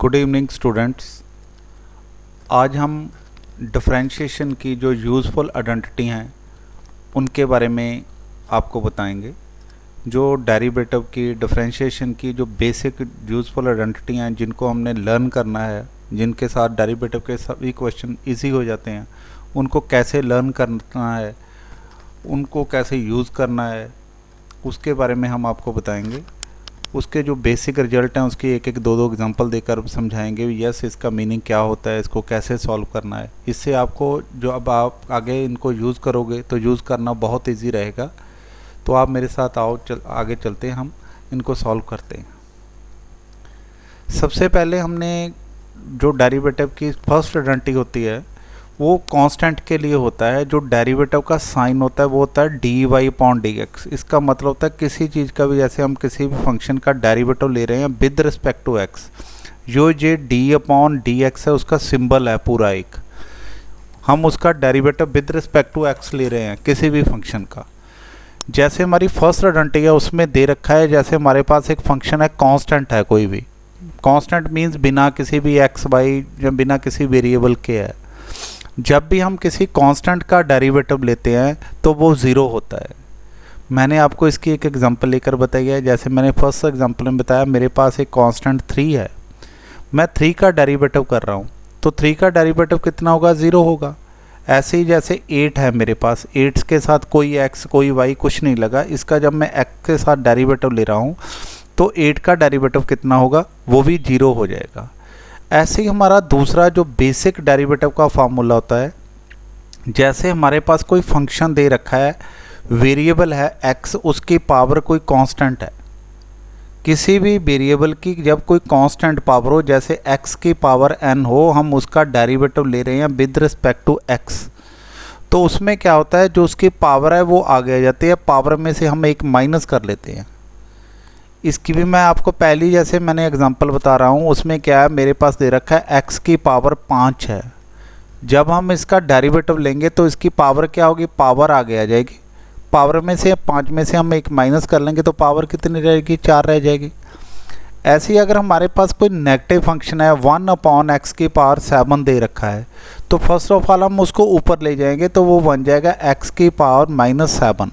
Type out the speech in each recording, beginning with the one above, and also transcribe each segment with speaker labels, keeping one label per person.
Speaker 1: Good evening students. आज हम differentiation की जो यूज़फुल आइडेंटिटी हैं उनके बारे में आपको बताएंगे। जो डेरिवेटिव की डिफरेंशिएशन की जो बेसिक यूज़फुल आइडेंटिटी हैं जिनको हमने लर्न करना है, जिनके साथ डेरिवेटिव के सभी क्वेश्चन इजी हो जाते हैं, उनको कैसे लर्न करना है, उनको कैसे यूज़ करना है, उसके बारे में हम आपको बताएंगे। उसके जो बेसिक रिजल्ट हैं उसकी एक एक दो एग्जांपल देकर समझाएंगे। यस, इसका मीनिंग क्या होता है, इसको कैसे सॉल्व करना है। इससे आपको जो अब आप आगे इनको यूज़ करोगे तो यूज़ करना बहुत इजी रहेगा। तो आप मेरे साथ आओ, आगे चलते हैं, हम इनको सॉल्व करते हैं। सबसे पहले हमने जो डेरिवेटिव की फर्स्ट आइडेंटिटी होती है वो कांस्टेंट के लिए होता है। जो डेरिवेटिव का साइन होता है वो होता है D Y upon D X. इसका मतलब होता है किसी चीज़ का भी, जैसे हम किसी भी फंक्शन का डेरिवेटिव ले रहे हैं विद रिस्पेक्ट टू एक्स, जो डी अपॉन डी एक्स है उसका सिंबल है पूरा एक, हम उसका derivative with respect to X ले रहे हैं किसी भी फंक्शन का। जैसे हमारी फर्स्ट आइडेंटिटी है उसमें दे रखा है, जैसे हमारे पास एक फंक्शन है कांस्टेंट है, कोई भी कांस्टेंट मीन्स बिना किसी भी एक्स वाई या बिना किसी वेरिएबल के है। जब भी हम किसी कांस्टेंट का डेरिवेटिव लेते हैं तो वो ज़ीरो होता है। मैंने आपको इसकी एक एग्जांपल लेकर बताई है। जैसे मैंने फर्स्ट एग्जांपल में बताया, मेरे पास एक कांस्टेंट 3 है, मैं 3 का डेरिवेटिव कर रहा हूँ तो 3 का डेरिवेटिव कितना होगा, 0 होगा। ऐसे ही जैसे 8 है मेरे पास, 8 के साथ कोई एक्स कोई वाई कुछ नहीं लगा, इसका जब मैं एक्स के साथ डेरिवेटिव ले रहा हूँ तो 8 का डेरिवेटिव कितना होगा, वो भी 0 हो जाएगा। ऐसे ही हमारा दूसरा जो बेसिक डेरिवेटिव का फार्मूला होता है, जैसे हमारे पास कोई फंक्शन दे रखा है, वेरिएबल है x, उसकी पावर कोई कांस्टेंट है। किसी भी वेरिएबल की जब कोई कांस्टेंट पावर हो, जैसे x की पावर n हो, हम उसका डेरिवेटिव ले रहे हैं विद रिस्पेक्ट टू x, तो उसमें क्या होता है, जो उसकी पावर है वो आगे आ जाती है, पावर में से हम एक माइनस कर लेते हैं। इसकी भी मैं आपको पहली जैसे मैंने एग्जांपल बता रहा हूँ, उसमें क्या है, मेरे पास दे रखा है x की पावर 5 है। जब हम इसका डेरिवेटिव लेंगे तो इसकी पावर क्या होगी, पावर आगे आ जाएगी, पावर में से 5 में से हम एक माइनस कर लेंगे तो पावर कितनी रहेगी, 4 रह जाएगी। ऐसे ही अगर हमारे पास कोई नेगेटिव फंक्शन है, 1 अपॉन एक्स की पावर 7 दे रखा है, तो फर्स्ट ऑफ ऑल हम उसको ऊपर ले जाएंगे तो वो बन जाएगा x की पावर -7।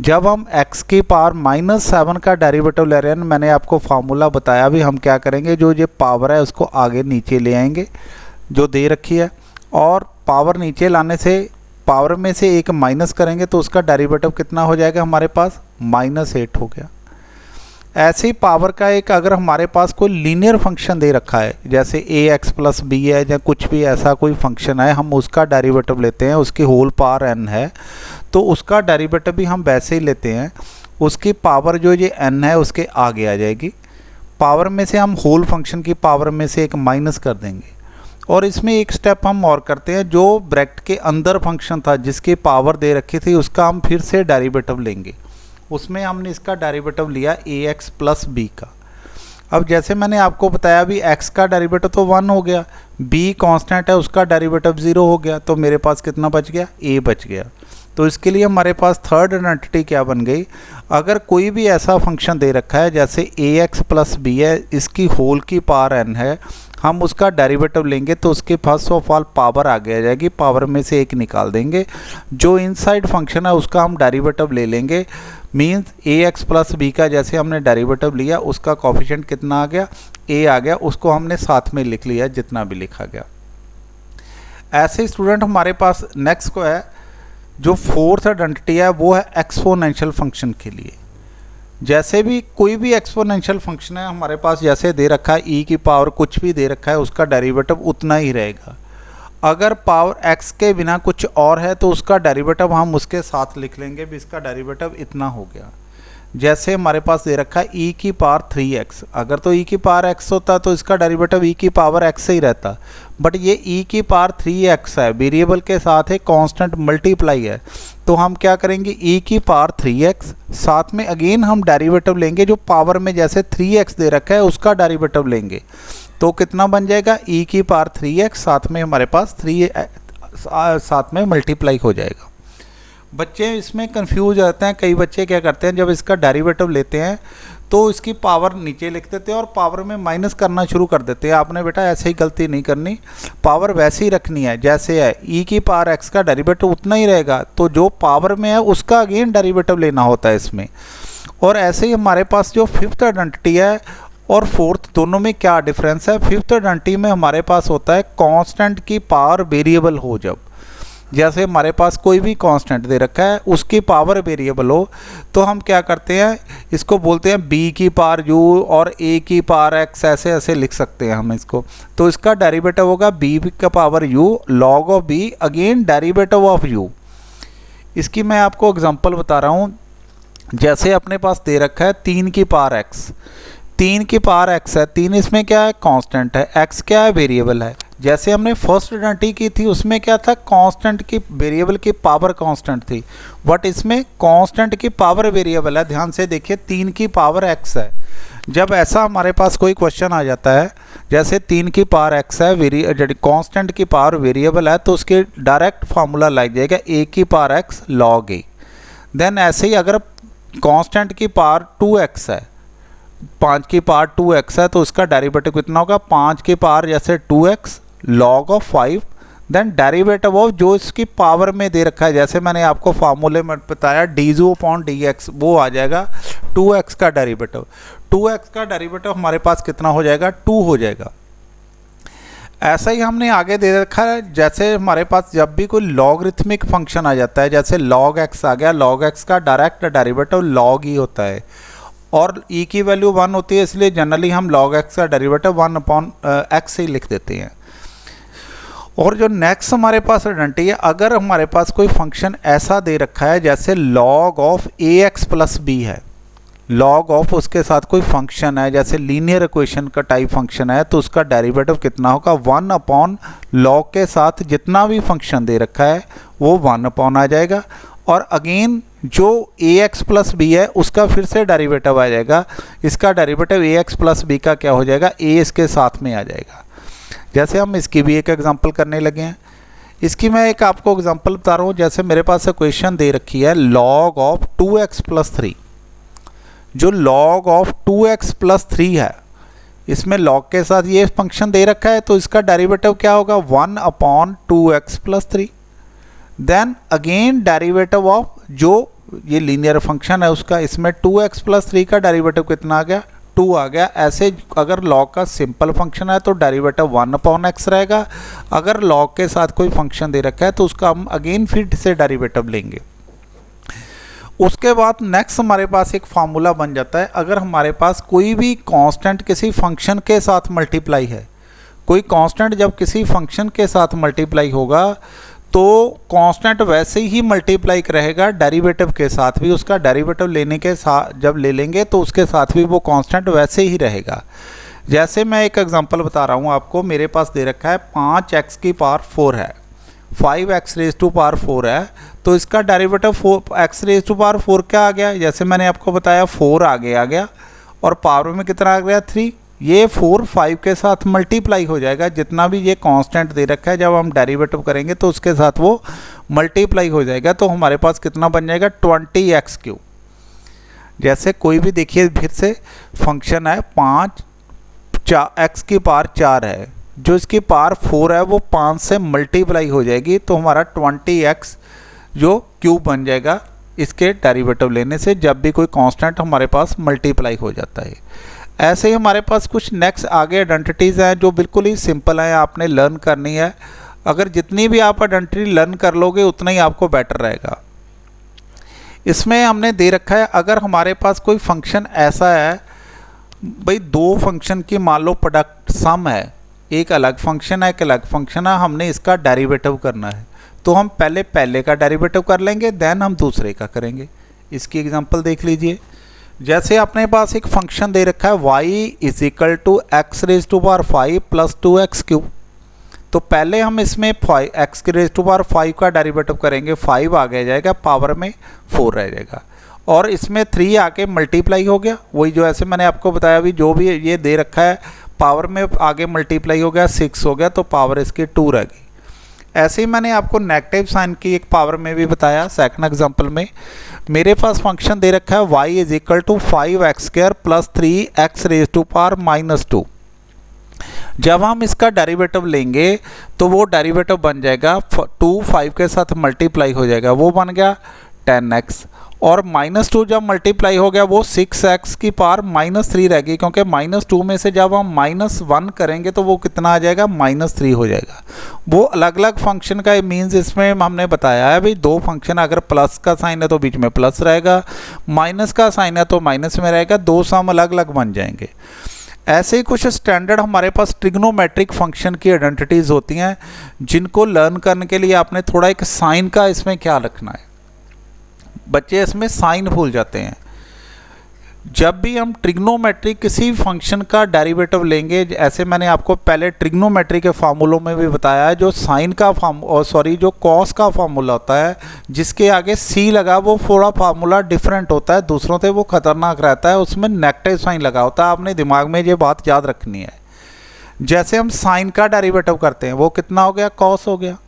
Speaker 1: जब हम x की पावर -7 का डेरिवेटिव ले रहे हैं, मैंने आपको फार्मूला बताया भी, हम क्या करेंगे, जो ये पावर है उसको आगे नीचे ले आएंगे जो दे रखी है, और पावर नीचे लाने से पावर में से एक माइनस करेंगे तो उसका डेरिवेटिव कितना हो जाएगा हमारे पास, -8 हो गया। ऐसे ही पावर का एक अगर हमारे पास कोई लीनियर फंक्शन दे रखा है, जैसे ax + b है या कुछ भी ऐसा कोई फंक्शन है, हम उसका डेरिवेटिव लेते हैं, उसकी होल पावर n है, तो उसका डेरिवेटिव भी हम वैसे ही लेते हैं, उसकी पावर जो ये n है उसके आगे आ जाएगी, पावर में से हम होल फंक्शन की पावर में से एक माइनस कर देंगे। और इसमें एक स्टेप हम और करते हैं, जो ब्रैकेट के अंदर फंक्शन था जिसकी पावर दे रखी थी उसका हम फिर से डेरिवेटिव लेंगे। उसमें हमने इसका डेरिवेटिव लिया ax + b का। अब जैसे मैंने आपको बताया भी, x का डेरिवेटिव तो 1 हो गया, b कांस्टेंट है उसका डेरिवेटिव 0 हो गया, तो मेरे पास कितना बच गया, a बच गया। तो इसके लिए हमारे पास थर्ड आइडेंटिटी क्या बन गई, अगर कोई भी ऐसा फंक्शन दे रखा है जैसे ax + b है, इसकी होल की पावर n है, हम उसका डेरिवेटिव लेंगे तो उसके फर्स्ट ऑफ ऑल पावर आगे आ जाएगी, पावर में से एक निकाल देंगे, जो इनसाइड फंक्शन है उसका हम डेरिवेटिव ले लेंगे। मीन्स ax + b का जैसे हमने डेरिवेटिव लिया उसका कोफिशिएंट कितना आ गया, a आ गया, उसको हमने साथ में लिख लिया जितना भी लिखा गया। ऐसे स्टूडेंट हमारे पास नेक्स्ट को है, जो फोर्थ आइडेंटिटी है वो है एक्सपोनेंशियल फंक्शन के लिए। जैसे भी कोई भी एक्सपोनेंशियल फंक्शन है हमारे पास, जैसे दे रखा है e की पावर कुछ भी दे रखा है, उसका डेरिवेटिव उतना ही रहेगा। अगर पावर x के बिना कुछ और है तो उसका डेरिवेटिव हम उसके साथ लिख लेंगे भी, इसका डेरिवेटिव इतना हो गया। जैसे हमारे पास दे रखा है e की पावर 3x, अगर तो e की पावर x होता तो इसका डेरिवेटिव e की पावर x से ही रहता, बट ये e की पावर 3x है, वेरिएबल के साथ है, कांस्टेंट मल्टीप्लाई है, तो हम क्या करेंगे, e की पावर 3x साथ में अगेन हम डेरिवेटिव लेंगे, जो पावर में जैसे 3x दे रखा है उसका डेरिवेटिव लेंगे, तो कितना बन जाएगा, e की पावर 3x साथ में हमारे पास 3 साथ में मल्टीप्लाई हो जाएगा। बच्चे इसमें कंफ्यूज होते हैं। कई बच्चे क्या करते हैं, जब इसका डेरिवेटिव लेते हैं तो इसकी पावर नीचे लिख देते हैं और पावर में माइनस करना शुरू कर देते हैं। आपने बेटा ऐसे ही गलती नहीं करनी, पावर वैसे ही रखनी है जैसे है। ई की पावर एक्स का डेरिवेटिव उतना ही रहेगा, तो जो पावर में है उसका अगेन डेरिवेटिव लेना होता है इसमें। और ऐसे ही हमारे पास जो फिफ्थ आइडेंटिटी है और फोर्थ, दोनों में क्या डिफरेंस है। फिफ्थ आइडेंटिटी में हमारे पास होता है कांस्टेंट की पावर वेरिएबल हो, जब जैसे हमारे पास कोई भी कांस्टेंट दे रखा है उसकी पावर वेरिएबल हो, तो हम क्या करते हैं, इसको बोलते हैं बी की पावर यू और ए की पावर एक्स, ऐसे ऐसे लिख सकते हैं हम इसको। तो इसका डेरिवेटिव होगा बी का power U log of B, again derivative of U. इसकी मैं आपको एग्जांपल बता रहा हूँ। जैसे अपने पास दे रखा है 3 की पावर एक्स, 3 की पावर एक्स है, 3 इसमें क्या है, कांस्टेंट है, एक्स क्या है, वेरिएबल है। जैसे हमने फर्स्ट आइडेंटिटी की थी उसमें क्या था, कांस्टेंट की वेरिएबल की पावर कांस्टेंट थी, बट इसमें कांस्टेंट की पावर वेरिएबल है। ध्यान से देखिए 3 की पावर एक्स है। जब ऐसा हमारे पास कोई क्वेश्चन आ जाता है, जैसे 3 की पावर एक्स है, कांस्टेंट की पावर वेरिएबल है, तो उसके डायरेक्ट फार्मूला लग जाएगा ए की पावर एक्स लॉग ए। देन ऐसे ही अगर कांस्टेंट की पावर 2x है, 5 की पावर 2x है, तो उसका डेरिवेटिव कितना होगा, 5 की पावर जैसे 2x log of 5, then derivative of जो इसकी पावर में दे रखा है, जैसे मैंने आपको फार्मूले में बताया डी अपॉन डी एक्स, वो आ जाएगा 2x का डेरिवेटिव। 2x का डेरिवेटिव हमारे पास कितना हो जाएगा, 2 हो जाएगा। ऐसा ही हमने आगे दे रखा है, जैसे हमारे पास जब भी कोई लॉगरिथमिक फंक्शन आ जाता है, जैसे log x आ गया, log x का डायरेक्ट डेरिवेटिव log ही होता है और e की वैल्यू 1 होती है, इसलिए जनरली हम log x का डेरिवेटिव 1 अपॉन x ही लिख देते हैं। और जो नेक्स्ट हमारे पास आइडेंटिटी है, अगर हमारे पास कोई फंक्शन ऐसा दे रखा है जैसे log of ax plus b है, लॉग ऑफ उसके साथ कोई फंक्शन है, जैसे लीनियर इक्वेशन का टाइप फंक्शन है, तो उसका डेरिवेटिव कितना होगा, 1 अपॉन लॉग के साथ जितना भी फंक्शन दे रखा है वो 1 अपॉन आ जाएगा। और अगेन जो ax प्लस बी है उसका फिर से डेरिवेटिव आ जाएगा, इसका डेरिवेटिव ax प्लस बी का क्या हो जाएगा, a इसके साथ में आ जाएगा। जैसे हम इसकी भी एक एग्जांपल करने लगे हैं। इसकी मैं एक आपको एग्जांपल बता रहा हूँ। जैसे मेरे पास इक्वेशन दे रखी है log ऑफ 2x प्लस 3, जो log ऑफ 2x प्लस 3 है, इसमें log के साथ ये फंक्शन दे रखा है, तो इसका डेरिवेटिव क्या होगा, 1 upon 2x plus 3। Then again derivative of जो ये लीनियर फंक्शन है उसका, इसमें 2x प्लस 3 का डेरिवेटिव कितना आ गया, 2 आ गया। ऐसे अगर log का सिंपल फंक्शन है तो डेरिवेटिव 1 अपॉन x रहेगा। अगर log के साथ कोई फंक्शन दे रखा है तो उसका हम अगेन फिर से डेरिवेटिव लेंगे। उसके बाद नेक्स्ट हमारे पास एक फार्मूला बन जाता है, अगर हमारे पास कोई भी कांस्टेंट किसी फंक्शन के साथ मल्टीप्लाई है, कोई कांस्टेंट जब किसी फंक्शन के साथ मल्टीप्लाई होगा तो कांस्टेंट वैसे ही मल्टीप्लाई रहेगा डेरिवेटिव के साथ भी, उसका डेरिवेटिव लेने के साथ जब ले लेंगे तो उसके साथ भी वो कांस्टेंट वैसे ही रहेगा। जैसे मैं एक एग्जांपल बता रहा हूँ आपको, मेरे पास दे रखा है 5x की पावर 4 है, 5x रेज टू पावर 4 है, तो इसका derivative 4x raise to power 4 क्या आ गया, जैसे मैंने आपको बताया 4 आगे आ गया और पावर में कितना आ गया 3। ये 4 5 के साथ मल्टीप्लाई हो जाएगा, जितना भी ये कांस्टेंट दे रखा है जब हम डेरिवेटिव करेंगे तो उसके साथ वो मल्टीप्लाई हो जाएगा, तो हमारे पास कितना बन जाएगा 20x3। जैसे कोई भी देखिए फिर से फंक्शन है 5x की पावर 4 है, जो इसकी पावर 4 है वो 5 से मल्टीप्लाई हो जाएगी, तो हमारा 20x जो क्यूब बन जाएगा इसके डेरिवेटिव लेने से, जब भी कोई कांस्टेंट हमारे पास मल्टीप्लाई हो जाता है। ऐसे ही हमारे पास कुछ नेक्स्ट आगे आइडेंटिटीज़ हैं जो बिल्कुल ही सिंपल हैं, आपने लर्न करनी है। अगर जितनी भी आप आइडेंटिटी लर्न कर लोगे उतना ही आपको बेटर रहेगा। इसमें हमने दे रखा है, अगर हमारे पास कोई फंक्शन ऐसा है, भाई दो फंक्शन की मान लो प्रोडक्ट सम है, एक अलग फंक्शन है एक अलग फंक्शन है, हमने इसका डेरिवेटिव करना है, तो हम पहले का डेरिवेटिव कर लेंगे, देन हम दूसरे का करेंगे। इसकी एग्जांपल देख लीजिए। जैसे अपने पास एक फंक्शन दे रखा है y is equal to X raise to power 5 plus 2x3, तो पहले हम इसमें x रेज टू पावर 5 का डेरिवेटिव करेंगे, 5 आगे जाएगा, पावर में 4 रह जाएगा, और इसमें 3 आके मल्टीप्लाई हो गया, वही जो ऐसे मैंने आपको बताया भी, जो भी ये दे रखा है पावर में आगे मल्टीप्लाई हो गया, 6 हो गया, तो पावर इसकी 2 रह गई। ऐसे ही मैंने आपको नेगेटिव साइन की एक पावर में भी बताया सेकंड एग्जांपल में। मेरे पास फंक्शन दे रखा है y is equal to 5x² plus 3x raise to power -2। जब हम इसका डेरिवेटिव लेंगे तो वो डेरिवेटिव बन जाएगा 2 5 के साथ मल्टीप्लाई हो जाएगा, वो बन गया 10x, और -2 जब मल्टीप्लाई हो गया वो 6x की पावर -3 रहेगी, क्योंकि -2 में से जब हम -1 करेंगे तो वो कितना आ जाएगा, -3 हो जाएगा। वो अलग अलग फंक्शन का मीन्स इसमें हमने बताया है भाई, दो फंक्शन अगर प्लस का साइन है तो बीच में प्लस रहेगा, माइनस का साइन है तो माइनस में रहेगा, दो सम अलग अलग बन जाएंगे। ऐसे ही कुछ स्टैंडर्ड हमारे पास ट्रिग्नोमेट्रिक फंक्शन की आइडेंटिटीज़ होती हैं, जिनको लर्न करने के लिए आपने थोड़ा एक साइन का इसमें ख्याल रखना है। बच्चे इसमें साइन भूल जाते हैं। जब भी हम ट्रिग्नोमेट्री किसी फंक्शन का डेरिवेटिव लेंगे, ऐसे मैंने आपको पहले ट्रिग्नोमेट्री के फार्मूलों में भी बताया है, जो साइन का जो कॉस का फार्मूला होता है जिसके आगे सी लगा, वो थोड़ा फार्मूला डिफरेंट होता है, दूसरों से वो खतरनाक रहता है, उसमें नेगेटिव साइन लगा होता है। आपने दिमाग में ये बात याद रखनी है। जैसे हम साइन का डेरिवेटिव करते हैं वो कितना हो गया, कॉस हो गया।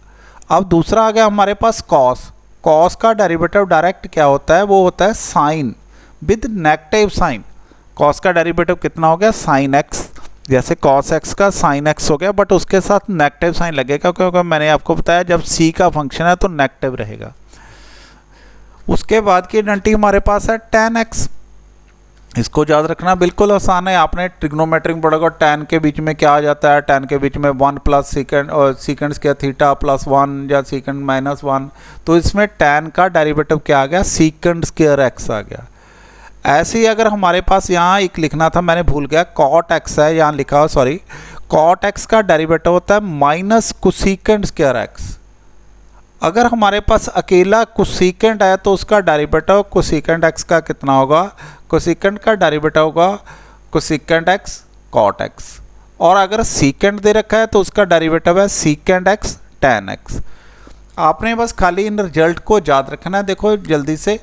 Speaker 1: अब दूसरा आ गया हमारे पास कॉस। कॉस का डेरिवेटिव डायरेक्ट क्या होता है, वो होता है sine with negative sign. Cos का डेरिवेटिव कितना हो गया, साइन एक्स। जैसे कॉस एक्स का साइन एक्स हो गया, बट उसके साथ नेगेटिव साइन लगेगा, क्योंकि मैंने आपको बताया जब सी का फंक्शन है तो नेगेटिव रहेगा। उसके बाद की आइडेंटिटी हमारे पास है tan x। इसको याद रखना बिल्कुल आसान है। आपने ट्रिग्नोमेट्रिक पढ़ा, tan के बीच में क्या आ जाता है, tan के बीच में 1 प्लस सेकेंड और सेकेंड स्क्वायर थीटा प्लस 1 या सेकेंड -1, तो इसमें tan का डेरिवेटिव क्या आ गया, सेकेंड स्क्वायर x आ गया। ऐसे ही अगर हमारे पास यहाँ एक लिखना था, मैंने भूल गया, cot x है, यहाँ लिखा हो, सॉरी, cot x का डेरिवेटिव होता है माइनस कोसेकेंड स्क्वायर x। अगर हमारे पास अकेला कोसेकेंड है तो उसका डेरिवेटिव कोसेकेंड x का कितना होगा, कोसेकेंड का डेरिवेटिव होगा कोसेकेंड x cot x, और अगर सेकेंड दे रखा है तो उसका डेरिवेटिव है सेकेंड x tan x। आपने बस खाली इन रिजल्ट को याद रखना है। देखो जल्दी से,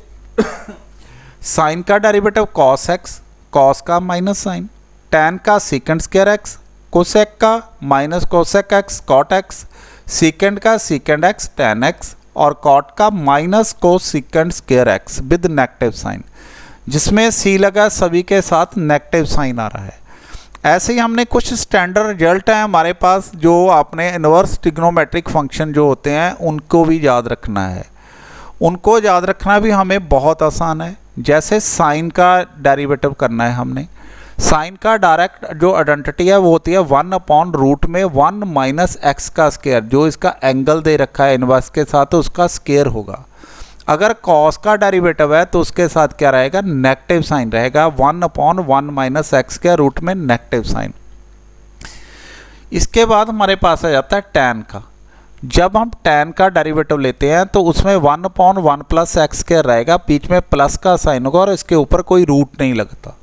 Speaker 1: साइन का डेरिवेटिव cos x, cos का माइनस साइन, tan का सेकेंड स्क्वायर x, कोसेक का minus cosec x cot x, secant का सेकेंड x tan x, और cot का minus cosecant square x with negative sign, जिसमें c लगा, सभी के साथ नेगेटिव साइन आ रहा है। ऐसे ही हमने कुछ स्टैंडर्ड रिजल्ट हैं हमारे पास, जो आपने इनवर्स ट्रिग्नोमेट्रिक फंक्शन जो होते हैं उनको भी याद रखना है। उनको याद रखना भी हमें बहुत आसान है। जैसे साइन का डेरिवेटिव करना है हमने, साइन का डायरेक्ट जो आइडेंटिटी है वो होती है 1/रूट में 1 माइनस एक्स का स्क्वायर, जो इसका एंगल दे रखा है इनवर्स के साथ तो उसका स्क्वायर होगा। अगर कॉस का डेरिवेटिव है तो उसके साथ क्या रहेगा, नेगेटिव साइन रहेगा, 1/1 माइनस एक्स के रूट में नेगेटिव साइन। इसके बाद हमारे पास आ जाता है tan का। जब हम tan का डेरिवेटिव लेते हैं तो उसमें 1/1 प्लस एक्स के रहेगा, बीच में प्लस का साइन होगा और इसके ऊपर कोई रूट नहीं लगता।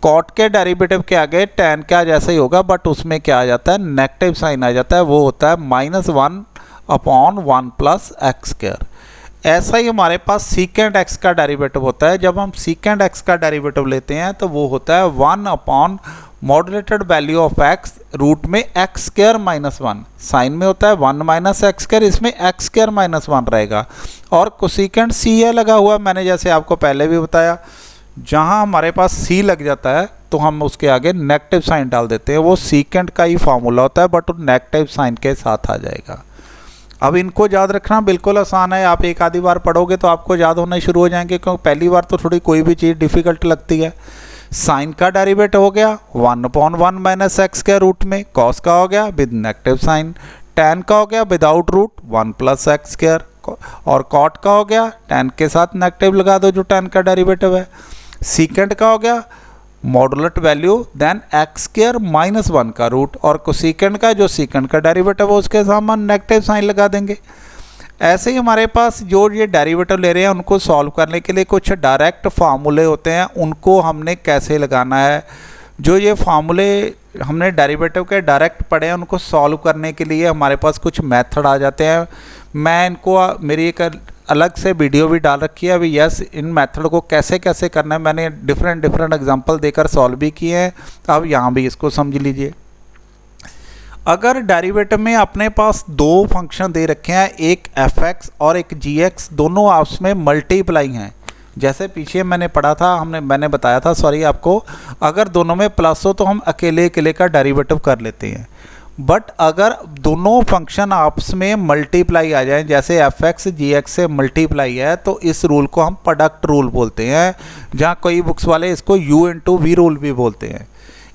Speaker 1: कॉट के डेरिवेटिव के आगे tan का जैसा ही होगा, बट उसमें क्या आ जाता है, नेगेटिव साइन आ जाता है, वो होता है -1/1 प्लस एक्स स्क्वायर। ऐसा ही हमारे पास सेकेंड x का डेरिवेटिव होता है। जब हम सेकेंड x का डेरिवेटिव लेते हैं तो वो होता है 1/mod value of x root में एक्स स्क्वायर माइनस 1। साइन में होता है 1 माइनस एक्स स्क्वायर, इसमें एक्स स्क्वायर माइनस 1 रहेगा, और कोसेकेंड c है लगा हुआ, मैंने जैसे आपको पहले भी बताया, जहाँ हमारे पास c लग जाता है तो हम उसके आगे नेगेटिव साइन डाल देते हैं। वो सेकेंड का ही फार्मूला होता है, बट वो नेगेटिव साइन के साथ आ जाएगा। अब इनको याद रखना बिल्कुल आसान है। आप एक आधी बार पढ़ोगे तो आपको याद होना शुरू हो जाएंगे, क्योंकि पहली बार तो थोड़ी कोई भी चीज़ डिफिकल्ट लगती है। साइन का डेरिवेटिव हो गया 1/1 माइनस एक्स के रूट में, कॉस का हो गया विद नेगेटिव साइन, tan का हो गया without root 1 plus X square, और कॉट का हो गया tan के साथ नेगेटिव लगा दो जो tan का डेरिवेटिव है। सीकेंड का हो गया modulate value then X square minus 1 का रूट, और कोसेकेंड का जो सेकेंड का डेरिवेटिव है उसके सामान नेगेटिव साइन लगा देंगे। ऐसे ही हमारे पास जो ये डेरिवेटिव ले रहे हैं उनको सॉल्व करने के लिए कुछ डायरेक्ट फार्मूले होते हैं, उनको हमने कैसे लगाना है। जो ये फार्मूले हमने डेरिवेटिव के डायरेक्ट पढ़े हैं उनको सॉल्व करने के लिए हमारे पास कुछ मेथड आ जाते हैं। मैं इनको मेरी एक अलग से वीडियो भी डाल रखी है अभी, यस, इन मेथड को कैसे कैसे करना है मैंने डिफरेंट एग्जांपल देकर सॉल्व भी किए हैं। अब यहाँ भी इसको समझ लीजिए। अगर डेरिवेटिव में अपने पास दो फंक्शन दे रखे हैं, एक fx और एक gx, दोनों आपस में मल्टीप्लाई हैं, जैसे पीछे मैंने पढ़ा था, मैंने बताया था सॉरी आपको, अगर दोनों में प्लस हो तो हम अकेले अकेले का डेरिवेटिव कर लेते हैं। बट अगर दोनों फंक्शन आपस में मल्टीप्लाई आ जाएं, जैसे fx gx से मल्टीप्लाई है, तो इस रूल को हम प्रोडक्ट रूल बोलते हैं, जहाँ कोई बुक्स वाले इसको u इंटू वी रूल भी बोलते हैं।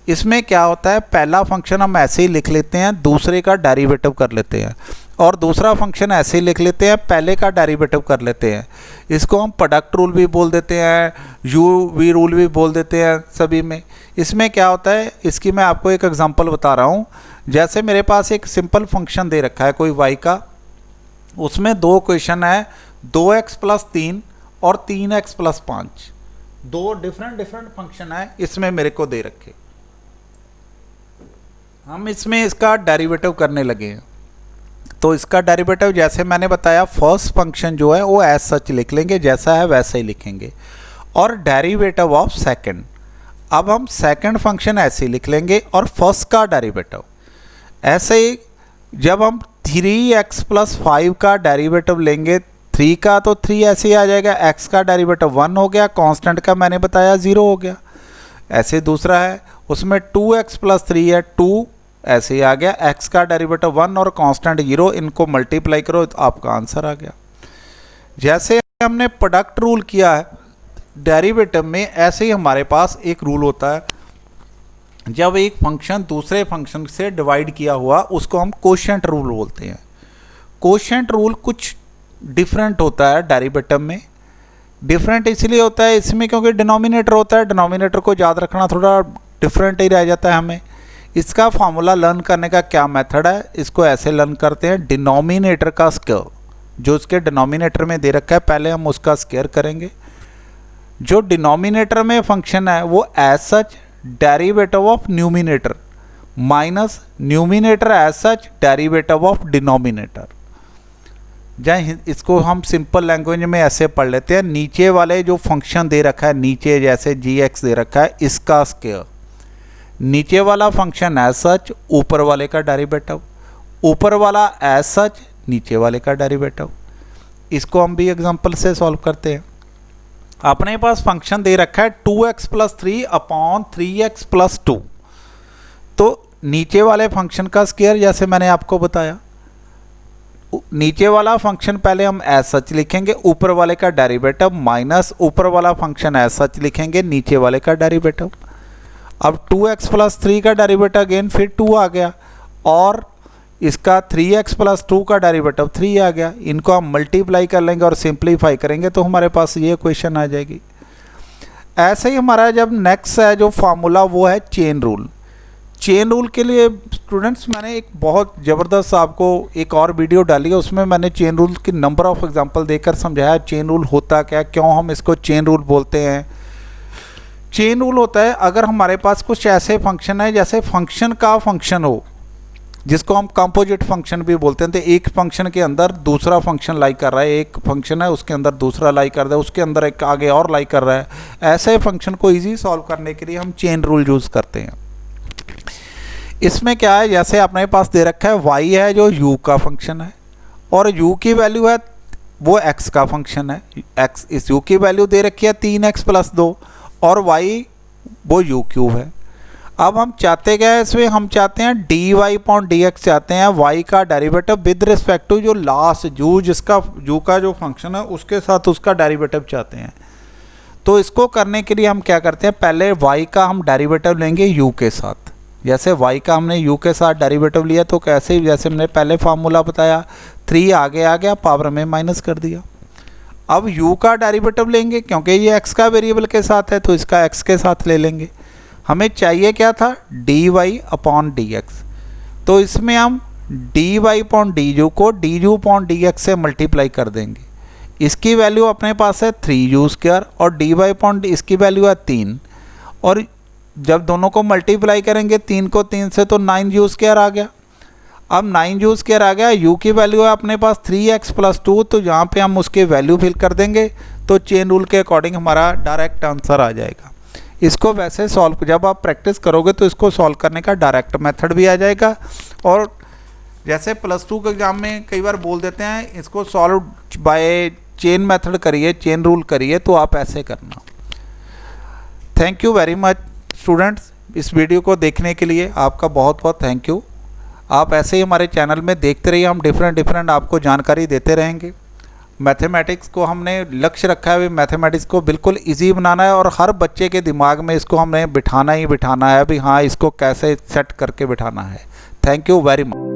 Speaker 1: इसमें क्या होता है, पहला फंक्शन हम ऐसे ही लिख लेते हैं, दूसरे का डेरिवेटिव कर लेते हैं, और दूसरा फंक्शन ऐसे ही लिख लेते हैं, पहले का डेरिवेटिव कर लेते हैं। इसको हम प्रोडक्ट रूल भी बोल देते हैं, यू वी रूल भी बोल देते हैं सभी में। इसमें क्या होता है, इसकी मैं आपको एक एग्जांपल बता रहा हूँ। जैसे मेरे पास एक सिंपल फंक्शन दे रखा है कोई y का, उसमें दो इक्वेशन है, 2x प्लस 3 और 3x प्लस 5, दो डिफरेंट फंक्शन है इसमें मेरे को दे रखे। हम इसमें इसका डेरिवेटिव करने लगे हैं, तो इसका डेरिवेटिव जैसे मैंने बताया, फर्स्ट फंक्शन जो है वो एज सच लिख लेंगे, जैसा है वैसा ही लिखेंगे, और डेरिवेटिव ऑफ सेकंड, अब हम सेकंड फंक्शन ऐसे ही लिख लेंगे, और फर्स्ट का डेरिवेटिव ऐसे ही। जब हम 3x प्लस 5 का डेरिवेटिव लेंगे, 3 का तो 3 ऐसे ही आ जाएगा, x का डेरिवेटिव 1 हो गया, कांस्टेंट का मैंने बताया 0 हो गया। ऐसे दूसरा है, उसमें 2x प्लस 3 है, 2 ऐसे ही आ गया, x का डेरिवेटिव 1 और कांस्टेंट 0, इनको मल्टीप्लाई करो तो आपका आंसर आ गया। जैसे हमने प्रोडक्ट रूल किया है डेरिवेटिव में, ऐसे ही हमारे पास एक रूल होता है, जब एक फंक्शन दूसरे फंक्शन से डिवाइड किया हुआ, उसको हम कोशेंट रूल बोलते हैं। कोशेंट रूल कुछ डिफरेंट होता है डेरिवेटिव में। डिफरेंट इसलिए होता है इसमें क्योंकि डिनोमिनेटर होता है, डिनोमिनेटर को याद रखना थोड़ा डिफरेंट ही रह जाता है हमें। इसका फार्मूला लर्न करने का क्या मेथड है, इसको ऐसे लर्न करते हैं, डिनोमिनेटर का स्क्वायर, जो इसके डिनोमिनेटर में दे रखा है पहले हम उसका स्क्वायर करेंगे। जो डिनोमिनेटर में फंक्शन है वो as such derivative of numerator minus numerator as such derivative of denominator. जहाँ इसको हम सिंपल लैंग्वेज में ऐसे पढ़ लेते हैं, नीचे वाले जो फंक्शन दे रखा है, नीचे जैसे gx दे रखा है, इसका स्क्वायर, नीचे वाला फंक्शन एज सच ऊपर वाले का डेरिवेटिव, ऊपर वाला एज सच नीचे वाले का डेरिवेटिव। इसको हम भी एग्जांपल से सॉल्व करते हैं। अपने पास फंक्शन दे रखा है 2x plus 3 upon 3x plus 2, तो नीचे वाले फंक्शन का स्क्वायर जैसे मैंने आपको बताया, नीचे वाला फंक्शन पहले हम एज सच लिखेंगे, ऊपर वाले का डेरिवेटिव माइनस ऊपर वाला फंक्शन एज सच लिखेंगे, नीचे वाले का डेरिवेटिव। अब 2x प्लस 3 का डेरिवेटिव अगेन फिर 2 आ गया, और इसका 3x प्लस 2 का डेरिवेटिव 3 आ गया। इनको हम मल्टीप्लाई कर लेंगे और सिंप्लीफाई करेंगे तो हमारे पास ये इक्वेशन आ जाएगी। ऐसे ही हमारा जब नेक्स्ट है जो फार्मूला वो है चेन रूल। चेन रूल के लिए स्टूडेंट्स मैंने एक बहुत ज़बरदस्त आपको एक और वीडियो डाली है, उसमें मैंने चेन रूल की नंबर ऑफ एग्जांपल देकर समझाया चेन रूल होता क्या, क्यों हम इसको चेन रूल बोलते हैं। चेन रूल होता है अगर हमारे पास कुछ ऐसे फंक्शन है, जैसे फंक्शन का फंक्शन हो, जिसको हम कंपोजिट फंक्शन भी बोलते हैं, तो एक फंक्शन के अंदर दूसरा फंक्शन लाई कर रहा है, एक फंक्शन है उसके अंदर दूसरा लाई कर रहा है, उसके अंदर एक आगे और लाई कर रहा है, ऐसे फंक्शन को ईजी सॉल्व करने के लिए हम चेन रूल यूज़ करते हैं। इसमें क्या है, जैसे अपने पास दे रखा है y है जो u का फंक्शन है, और u की वैल्यू है वो x का फंक्शन है, x इस u की वैल्यू दे रखी है 3x प्लस 2, और y वो u क्यूब है। अब हम चाहते क्या है इसमें, हम चाहते हैं dy अपॉन dx चाहते हैं, y का डेरिवेटिव विद रिस्पेक्ट टू जो लास्ट u जिसका u का जो फंक्शन है उसके साथ उसका डेरिवेटिव चाहते हैं। तो इसको करने के लिए हम क्या करते हैं, पहले y का हम डेरिवेटिव लेंगे u के साथ। जैसे y का हमने u के साथ डेरिवेटिव लिया तो कैसे, जैसे हमने पहले फार्मूला बताया, 3 आगे आ गया, पावर में माइनस कर दिया। अब u का डेरिवेटिव लेंगे क्योंकि ये x का वेरिएबल के साथ है, तो इसका x के साथ ले लेंगे। हमें चाहिए क्या था, dy अपॉन dx, तो इसमें हम dy अपॉन du को du अपॉन dx से मल्टीप्लाई कर देंगे। इसकी वैल्यू अपने पास है 3u स्क्वायर, और dy अपॉन इसकी वैल्यू है 3, और जब दोनों को मल्टीप्लाई करेंगे 3 को 3 से तो 9u स्क्वायर आ गया। अब 9u स्क्वायर आ गया, u की वैल्यू है अपने पास 3x प्लस 2, तो यहाँ पे हम उसकी वैल्यू फिल कर देंगे, तो चेन रूल के अकॉर्डिंग हमारा डायरेक्ट आंसर आ जाएगा। इसको वैसे सॉल्व जब आप प्रैक्टिस करोगे तो इसको सॉल्व करने का डायरेक्ट मेथड भी आ जाएगा। और जैसे +2 के एग्ज़ाम में कई बार बोल देते हैं इसको सॉल्व बाय चेन मेथड करिए, चेन रूल करिए, तो आप ऐसे करना। Thank you very much students, इस वीडियो को देखने के लिए आपका बहुत बहुत थैंक यू। आप ऐसे ही हमारे चैनल में देखते रहिए, हम डिफरेंट आपको जानकारी देते रहेंगे। मैथमेटिक्स को हमने लक्ष्य रखा है, मैथमेटिक्स को बिल्कुल इजी बनाना है और हर बच्चे के दिमाग में इसको हमने बिठाना ही बिठाना है, अभी हाँ इसको कैसे सेट करके बिठाना है। Thank you very much.